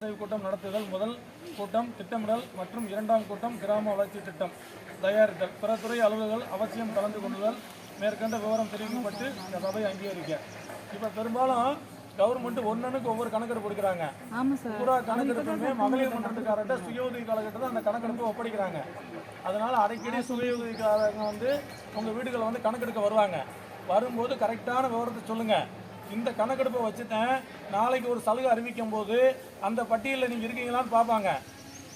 கூட்டம் நடத்துதல். முதல் கூட்டம் திட்டமிடல் மற்றும் இரண்டாம் கூட்டம் கிராம வளர்ச்சி திட்டம் தயாரித்தல். பிற துறை அலுவலர்கள் அவசியம் கலந்து கொள்ளுதல். மேற்கண்ட விவரம் தெரிவிக்கப்பட்டு இந்த சபை அங்கீகரிக்க. இப்போ பெரும்பாலும் கவர்மெண்ட் ஒன்னொன்னுக்கு ஒவ்வொரு கணக்கெடுப்பு கொடுக்குறாங்க. பூரா கணக்கெடுப்புமே மகளிர் மன்றத்துக்காரர்கிட்ட சுய உதவி காலகட்டத்தில் அந்த கணக்கெடுப்பு ஒப்படைக்கிறாங்க. அதனால அடிக்கடி சுய உதவிக்காரங்க வந்து உங்கள் வீடுகளை வந்து கணக்கெடுக்க வருவாங்க. வரும்போது கரெக்டான விவரத்தை சொல்லுங்கள். இந்த கணக்கெடுப்பை வச்சுட்டேன் நாளைக்கு ஒரு சலுகை அறிவிக்கும் போது அந்த பட்டியலில் நீங்கள் இருக்கீங்களான்னு பார்ப்பாங்க.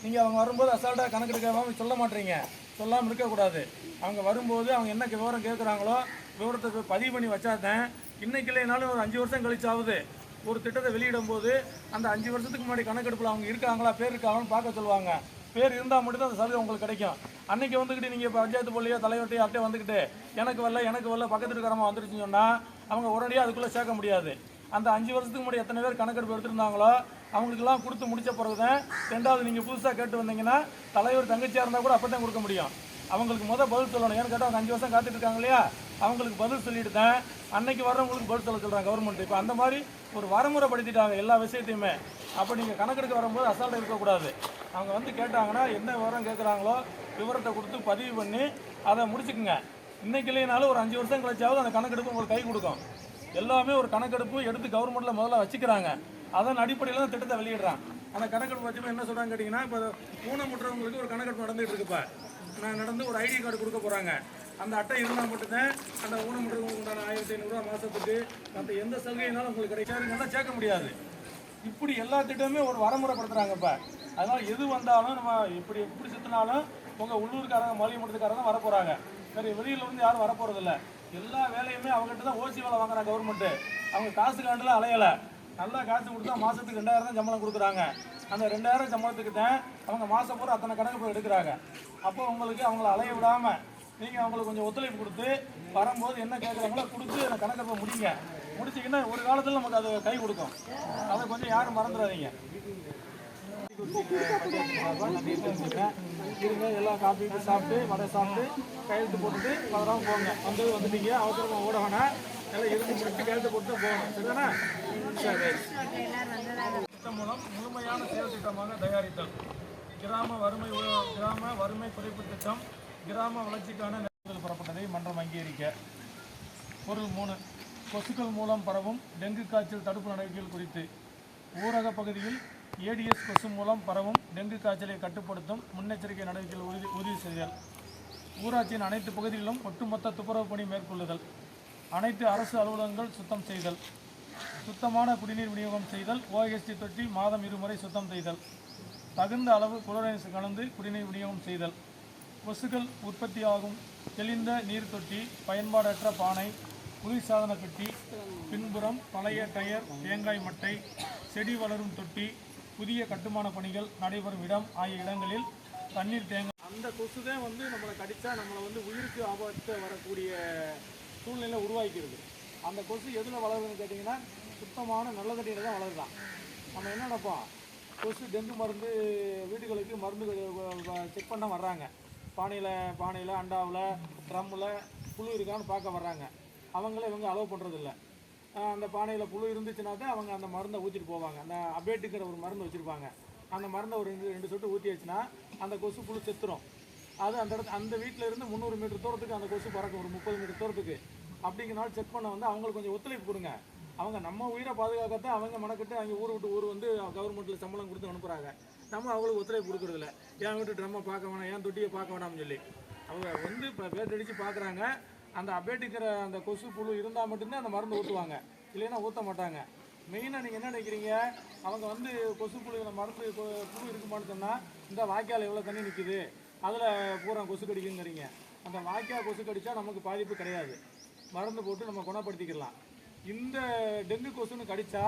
நீங்கள் அவங்க வரும்போது அசால்ட்டாக கணக்கெடுக்காமல் சொல்ல மாட்டீங்க, சொல்லாமல் இருக்கக்கூடாது. அவங்க வரும்போது அவங்க என்ன விவரம் கேட்குறாங்களோ விவரத்தை பதிவு பண்ணி வச்சாதான் இன்றைக்கி இல்லைனாலும் ஒரு 5 வருஷம் கழிச்சாவது ஒரு திட்டத்தை வெளியிடும் போது அந்த 5 வருஷத்துக்கு முன்னாடி கணக்கெடுப்பில் அவங்க இருக்காங்களா, பேர் இருக்காங்களான்னு பார்க்க சொல்லுவாங்க. பேர் இருந்தால் மட்டும்தான் அந்த சலுகை உங்களுக்கு கிடைக்கும். அன்றைக்கி வந்துக்கிட்டு நீங்கள் இப்போ பஞ்சாயத்து போலியோ தலைவர்கிட்டையோ யார்கிட்டே வந்துக்கிட்டு எனக்கு வரல பக்கத்து இருக்கிறவங்க வந்துருச்சுன்னு சொன்னால் அவங்க உடனடியாக அதுக்குள்ளே சேர்க்க முடியாது. அந்த 5 வருஷத்துக்கு முன்னாடி எத்தனை பேர் கணக்கெடுப்பு எடுத்துருந்தாங்களோ அவங்களுக்கெல்லாம் கொடுத்து முடித்த பிறகு தான் ரெண்டாவது நீங்கள் புதுசாக கேட்டு வந்தீங்கன்னா தலைவர் தங்கச்சியாக இருந்தால் கூட அப்போ தான் கொடுக்க முடியும். அவங்களுக்கு பதில் சொல்லணும். ஏன்னு கேட்டால் அவங்க 5 வருஷம் காத்துட்டு இருக்காங்க இல்லையா, அவங்களுக்கு பதில் சொல்லிட்டு தான் அன்னைக்கு வர்றவங்களுக்கு பதில் சொல்ல சொல்கிறாங்க கவர்மெண்ட். இப்போ அந்த மாதிரி ஒரு வரமுறைப்படுத்திட்டாங்க எல்லா விஷயத்தையுமே. அப்போ நீங்கள் கணக்கெடுக்க வரும்போது அசால்ட்டாக இருக்கக்கூடாது. அவங்க வந்து கேட்டாங்கன்னா என்ன விவரம் கேட்குறாங்களோ விவரத்தை கொடுத்து பதிவு பண்ணி அதை முடிச்சுக்குங்க. இன்றைக்கி இல்லைனாலும் ஒரு 5 வருஷம் கழிச்சாவது அந்த கணக்கெடுப்பு உங்களுக்கு கை கொடுக்கும். எல்லாமே ஒரு கணக்கெடுப்பு எடுத்து கவர்மெண்ட்டில் முதல்ல வச்சுக்கிறாங்க. அதன் அடிப்படையில் தான் திட்டத்தை வெளியிடுறான். அந்த கணக்கெடுப்பு வச்சுமே என்ன சொல்கிறாங்க கேட்டிங்கன்னா, இப்போ ஊனமுற்றவங்களுக்கு ஒரு கணக்கெடுப்பு நடந்துகிட்டு இருக்குப்பா. நான் நடந்து ஒரு ஐடி கார்டு கொடுக்க போகிறாங்க. அந்த அட்டை இருந்தால் மட்டும்தான் அந்த ஊனமுற்றவங்களுக்கு உண்டான 1500 ரூபா மாதத்துக்கு மற்ற எந்த சலுகையினாலும் உங்களுக்கு கிடைக்காதுன்னா சேர்க்க முடியாது. இப்படி எல்லா திட்டமுமே ஒரு வரமுறைப்படுத்துகிறாங்க. இப்போ அதனால் எது வந்தாலும் நம்ம எப்படி சுற்றினாலும் உங்கள் உள்ளூர்காரங்க மொழி மட்டத்துக்காரங்க வரப்போகிறாங்க. சரி, வெளியில் வந்து யாரும் வரப்போகிறதில்ல. எல்லா வேலையுமே அவங்ககிட்ட தான் ஓசி வேலை வாங்குறாங்க கவர்மெண்ட்டு. அவங்க காசு காண்டில் அலையலை. நல்லா காசு கொடுத்தா மாதத்துக்கு 2000 தான் சம்பளம் கொடுக்குறாங்க. அந்த 2000 சம்பளத்துக்கு தான் அவங்க மாதம் பூரா அத்தனை கணக்கு போய் எடுக்கிறாங்க. அப்போ உங்களுக்கு அவங்கள அலைய விடாமல் நீங்கள் அவங்களுக்கு கொஞ்சம் ஒத்துழைப்பு கொடுத்து வரும்போது என்ன கேட்குறாங்களோ கொடுத்து அந்த கணக்கெடுப்பை முடிங்க. முடிச்சிங்கன்னா ஒரு காலத்தில் நமக்கு அது கை கொடுக்கும். அதை கொஞ்சம் யாரும் மறந்துடாதீங்க. இருங்க, எல்லாம் காப்பி சாப்பிட்டு வடை சாப்பிட்டு கையெழுத்து போட்டுட்டு அதெல்லாம் போங்க. வந்துட்டீங்க அவசரமாக ஓட வேணாம். எல்லாம் இருந்து முடிச்சு கையெழுத்து போட்டு போகணும். சரிதானே? சரி. திட்டம் மூலம் முழுமையான செயல் திட்டமாக தயாரித்தல். கிராம வறுமை குறைப்பு திட்டம் கிராம வளர்ச்சிக்கான நிறுவனங்கள் பெறப்பட்டதை மன்றம் அங்கீகரிக்க. பொருள் 3. கொசுக்கள் மூலம் பரவும் டெங்கு காய்ச்சல் தடுப்பு நடவடிக்கைகள் குறித்து. ஊரக பகுதியில் ஏடிஎஸ் கொசு மூலம் பரவும் டெங்கு காய்ச்சலை கட்டுப்படுத்தும் முன்னெச்சரிக்கை நடவடிக்கைகள் உறுதி செய்தல். ஊராட்சியின் அனைத்து பகுதிகளிலும் ஒட்டுமொத்த துப்புரவு பணி மேற்கொள்ளுதல். அனைத்து அரசு அலுவலகங்கள் சுத்தம் செய்தல். சுத்தமான குடிநீர் விநியோகம் செய்தல். ஓஎஸ்டி தொட்டி மாதம் 2 முறை சுத்தம் செய்தல். தகுந்த அளவு குளோரைன்ஸ் கலந்து குடிநீர் விநியோகம் செய்தல். கொசுக்கள் உற்பத்தியாகும் தெளிந்த நீர் தொட்டி, பயன்பாடற்ற பானை, குளிர்சாதன பெட்டி, பின்புறம் பழைய டயர், தேங்காய் மட்டை, செடி வளரும் தொட்டி, புதிய கட்டுமான பணிகள் நடைபெறும் இடம் ஆகிய இடங்களில் தண்ணீர் தேங்க. அந்த கொசு தான் வந்து நம்மளை கடித்தா நம்மளை வந்து உயிருக்கு ஆபத்து வரக்கூடிய சூழ்நிலை உருவாக்கிறது. அந்த கொசு எதில் வளருதுன்னு கேட்டிங்கன்னா சுத்தமான நல்ல தண்ணியில் தான் வளருதான். நம்ம என்ன நினைப்போம், கொசு டெங்கு மருந்து வீடுகளுக்கு மருந்து செக் பண்ண வர்றாங்க. பானையில் அண்டாவில் ட்ரம்மில் புழு இருக்கான்னு பார்க்க வர்றாங்க. அவங்கள இவங்க அலோவ் பண்ணுறதில்ல. அந்த பானையில் புழு இருந்துச்சுன்னா தான் அவங்க அந்த மருந்தை ஊற்றிட்டு போவாங்க. அந்த அபேட்டுக்கிற ஒரு மருந்து வச்சுருப்பாங்க. அந்த மருந்தை ஒரு 2 சொட்டு ஊற்றியாச்சுன்னா அந்த கொசு புழு செத்துரும். அது அந்த வீட்டில் இருந்து 300 மீட்டர் தூரத்துக்கு அந்த கொசு பறக்கும், ஒரு 30 மீட்டர் தூரத்துக்கு. அப்படிங்கிறனால செக் பண்ண வந்து அவங்களுக்கு கொஞ்சம் ஒத்துழைப்பு கொடுங்க. அவங்க நம்ம உயிரை பாதுகாக்கத்தான் அவங்க மனக்கிட்டு அவங்க ஊர் விட்டு ஊர் வந்து கவர்மெண்ட்டில் சம்பளம் கொடுத்து அனுப்புகிறாங்க. நம்ம அவங்களுக்கு ஒத்துழைப்பு கொடுக்குறதில்ல. என் வீட்டு ட்ரம்மை பார்க்க வேணாம், என் தொட்டியை பார்க்க வேணாம்னு சொல்லி அவங்க வந்து இப்போ பேர் அடித்து பார்க்குறாங்க. அந்த அபேட்டுக்கிற அந்த கொசு புழு இருந்தால் மட்டும்தான் அந்த மருந்து ஊற்றுவாங்க, இல்லைன்னா ஊற்ற மாட்டாங்க. மெயினாக நீங்கள் என்ன நினைக்கிறீங்க, அவங்க வந்து கொசு புழு மருந்து புழு இருக்குமான்னு சொன்னால் இந்த வாய்க்கால் எவ்வளோ தண்ணி நிற்குது அதில் பூரா கொசு கடிக்குங்கிறீங்க. அந்த வாய்க்கால் கொசு கடித்தா நமக்கு பாதிப்பு கிடையாது, மருந்து போட்டு நம்ம குணப்படுத்திக்கலாம். இந்த டெங்கு கொசுன்னு கடித்தா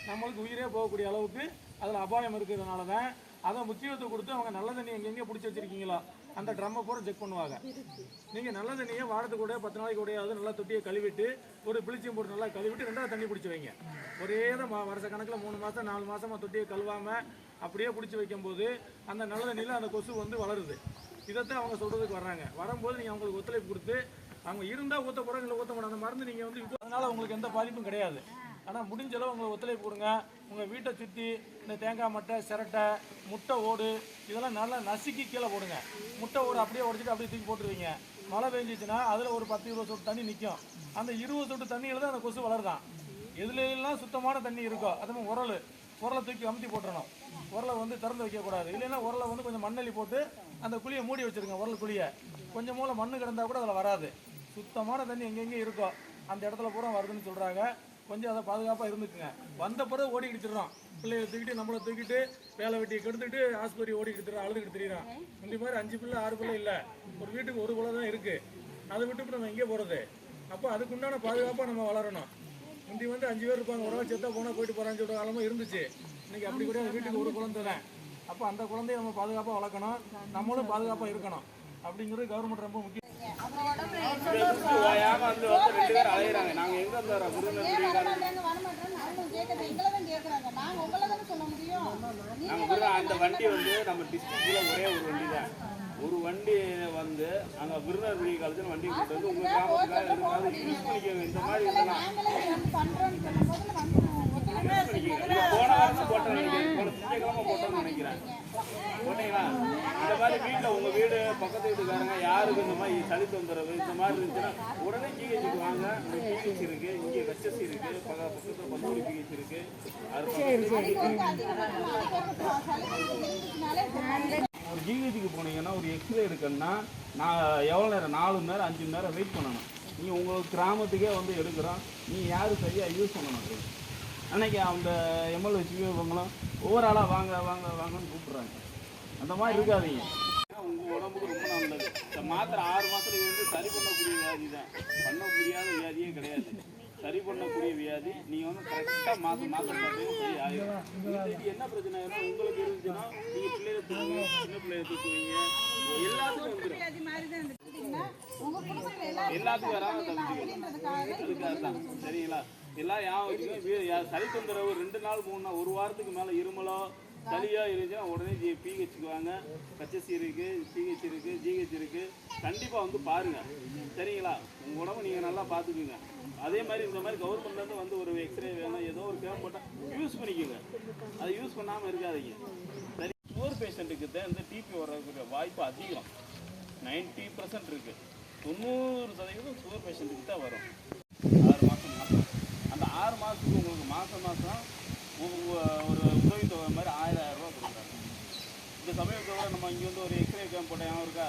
நம்மளுக்கு உயிரே போகக்கூடிய அளவுக்கு அதில் அபாயம் இருக்கிறதுனால தான் அதை முக்கியத்துவம் கொடுத்து அவங்க நல்ல தண்ணி எங்கெங்கே பிடிச்சி வச்சுருக்கீங்களோ அந்த ட்ரம்மை பூரா செக் பண்ணுவாங்க. நீங்கள் நல்ல தண்ணியை வாரத்துக்கு கூட 10 நாளைக்கு கூடயாவது நல்லா தொட்டியை கழுவிட்டு ஒரு பிளிச்சிங் போட்டு நல்லா கழுவிட்டு 2வது தண்ணி பிடிச்சி வைங்க. ஒரே தான் வருஷ கணக்கில் 3 மாதம் 4 மாதமாக தொட்டியை கழுவாமல் அப்படியே பிடிச்சி வைக்கும்போது அந்த நல்ல தண்ணியில் அந்த கொசு வந்து வளருது. இதைத்தான் அவங்க சொல்கிறதுக்கு வர்றாங்க. வரும்போது நீங்கள் அவங்களுக்கு ஒத்துழைப்பு கொடுத்து அவங்க இருந்தால் ஊற்ற போகிறாங்க, இல்லை ஊற்ற மாட்டாங்க. அந்த மருந்து நீங்கள் வந்து அதனால் உங்களுக்கு எந்த பாதிப்பும் கிடையாது. ஆனால் முடிஞ்ச அளவு உங்களுக்கு ஒத்துழைப்பு கொடுங்க. உங்கள் வீட்டை சுற்றி இந்த தேங்காய் மட்டை, சிரட்டை, முட்டை ஓடு இதெல்லாம் நல்லா நசுக்கி கீழே போடுங்க. முட்டை ஓடு அப்படியே உடச்சிட்டு அப்படியே தூக்கி போட்டுருவீங்க. மழை பெஞ்சிச்சுன்னா அதில் ஒரு 10-20 சொட்டு தண்ணி நிற்கும். அந்த 20 சொட்டு தண்ணியில் தான் அந்த கொசு வளருதான். எதுலாம் சுத்தமான தண்ணி இருக்கோ அதுமாதிரி உரலை தூக்கி அமுத்தி போட்டுறணும். உரலை வந்து திறந்து வைக்கக்கூடாது. இல்லைன்னா உரலை வந்து கொஞ்சம் மண்ணெல்லி போட்டு அந்த குழியை மூடி வச்சுருங்க. உரல் குழியை கொஞ்சம் மூலம் மண்ணு கிடந்தால் கூட அதில் வராது. சுத்தமான தண்ணி எங்கெங்கே இருக்கோ அந்த இடத்துல பூரா வருதுன்னு சொல்கிறாங்க. கொஞ்சம் அதை பாதுகாப்பாக இருந்துக்குங்க. வந்த பிறகு ஓடிக்கிட்டு திடுறோம். பிள்ளைகளை தூக்கிட்டு நம்மளை தூக்கிட்டு வேலை வெட்டியை கெடுத்துட்டு ஆஸ்பத்திரி ஓடிக்கிட்டு திடுறோம், அழுதுகிட்டு திரியிறோம். இந்த மாதிரி 5 பிள்ளை 6 பிள்ளை இல்லை, ஒரு வீட்டுக்கு ஒரு குலை தான் இருக்குது. அதை விட்டுட்டு நம்ம எங்கே போகிறது? அப்போ அதுக்குண்டான பாதுகாப்பாக நம்ம வளரணும். முந்தி வந்து 5 பேர் இருப்பாங்க, ஒரு நாள் செத்தா போனால் போயிட்டு போகிறான்னு சொல்கிற காலமாக இருந்துச்சு. இன்றைக்கி அப்படி கூட வீட்டுக்கு ஒரு குழந்தை தான். அப்போ அந்த குழந்தைய நம்ம பாதுகாப்பாக வளர்க்கணும், நம்மளும் பாதுகாப்பாக இருக்கணும். அப்படிங்கிறது கவர்மெண்ட் ரொம்ப முக்கியம். அந்த வண்டி வந்து நம்ம டிஸ்ட்ரிக்ட்ல ஒரே ஒரு வண்டி தான். ஒரு வண்டி வந்து அங்கே விருதுநகர் மெடிக்கல் காலேஜ் வண்டி கொண்டு வந்து உங்கள் கிராமத்துக்காக யூஸ் பண்ணிக்கோங்க. இந்த மாதிரி போன வாரம் போட்டோன்னு நினைக்கிறேன், போன திங்கக்கிழமை போட்டோன்னு நினைக்கிறேன். போட்டீங்களா? இந்த மாதிரி வீட்டில் உங்கள் வீடு பக்கத்து வீட்டுக்காரங்க யாருக்கு இந்த மாதிரி சளி தொந்தரவு இந்த மாதிரி இருந்துச்சுன்னா உடனே ஜிஹெச்சுக்கு வாங்க. ஜிஹெச் இருக்கு, இங்கே கச்சசி இருக்கு, பக்கத்தில் பத்தூரி ஜிஹெச் இருக்கு. ஒரு ஜிஹெச்சுக்கு போனீங்கன்னா ஒரு எக்ஸ்ரே இருக்குன்னா நான் எவ்வளோ நேரம் 4 மணி நேரம் 5 மணி நேரம் வெயிட் பண்ணணும். நீங்கள் உங்களுக்கு கிராமத்துக்கே வந்து எடுக்கிறோம், நீங்கள் யாரும் சரியாக யூஸ் பண்ணணும். அன்னைக்கு அந்த எம்எல்ஏ வச்சுக்கவங்களும் ஒவ்வொரு ஆளாக வாங்க வாங்க வாங்கன்னு கூப்பிட்றாங்க. அந்த மாதிரி இருக்காதீங்க. உங்கள் உடம்புக்கு ரொம்ப நல்லது. இந்த மாத்திரை 6 மாதத்துல இருந்து சரி பண்ணக்கூடிய வியாதி தான், பண்ண முடியாத வியாதியே கிடையாது. சரி பண்ணக்கூடிய வியாதி. நீங்கள் வந்து கரெக்டாக மாதம் பார்த்து சரி ஆகிடும். இது என்ன பிரச்சனை உங்களுக்கு இருந்துச்சுன்னா நீங்கள் பிள்ளைகளை தூக்குவீங்க, சின்ன பிள்ளைகளை தூக்குவீங்க, எல்லாத்துக்கும் வந்துடும். எல்லாத்துக்கும் வராமல் அதுக்காக தான். சரிங்களா? எல்லாம் யாரும் சளி தொந்தரவு 2 நாள் 3 நாள் 1 வாரத்துக்கு மேலே இருமலோ சளியாக இருந்துச்சுன்னா உடனே பிஹெச்சுக்கு வாங்க. கச்சசி இருக்குது, பிஹெச் இருக்குது, ஜிஹெச் இருக்குது. கண்டிப்பாக வந்து பாருங்கள். சரிங்களா? உங்கள் உடம்பு நீங்கள் நல்லா பார்த்துக்குங்க. அதே மாதிரி இந்த மாதிரி கவர்மெண்ட்லேருந்து வந்து ஒரு எக்ஸ்ரே வேணும், ஏதோ ஒரு கேம் போட்டால் யூஸ் பண்ணிக்கோங்க. அதை யூஸ் பண்ணாமல் இருக்காதீங்க. சரி, சுகர் பேஷண்ட்டுக்கு தான் இந்த டிபி வர்றதுக்கு வாய்ப்பு அதிகம். 90% இருக்குது. 90% சுகர் பேஷண்ட்டுக்கு தான் வரும். 6 மாதம் அந்த 6 மாதத்துக்கு உங்களுக்கு மாதம் ஒரு உதவித்தொகை மாதிரி 1000 ரூபா கொடுக்குறாங்க. இந்த சமயத்தோட நம்ம இங்கே வந்து ஒரு எக்ஸ்ரே கேம்ப் போட்டோம் இருக்கா?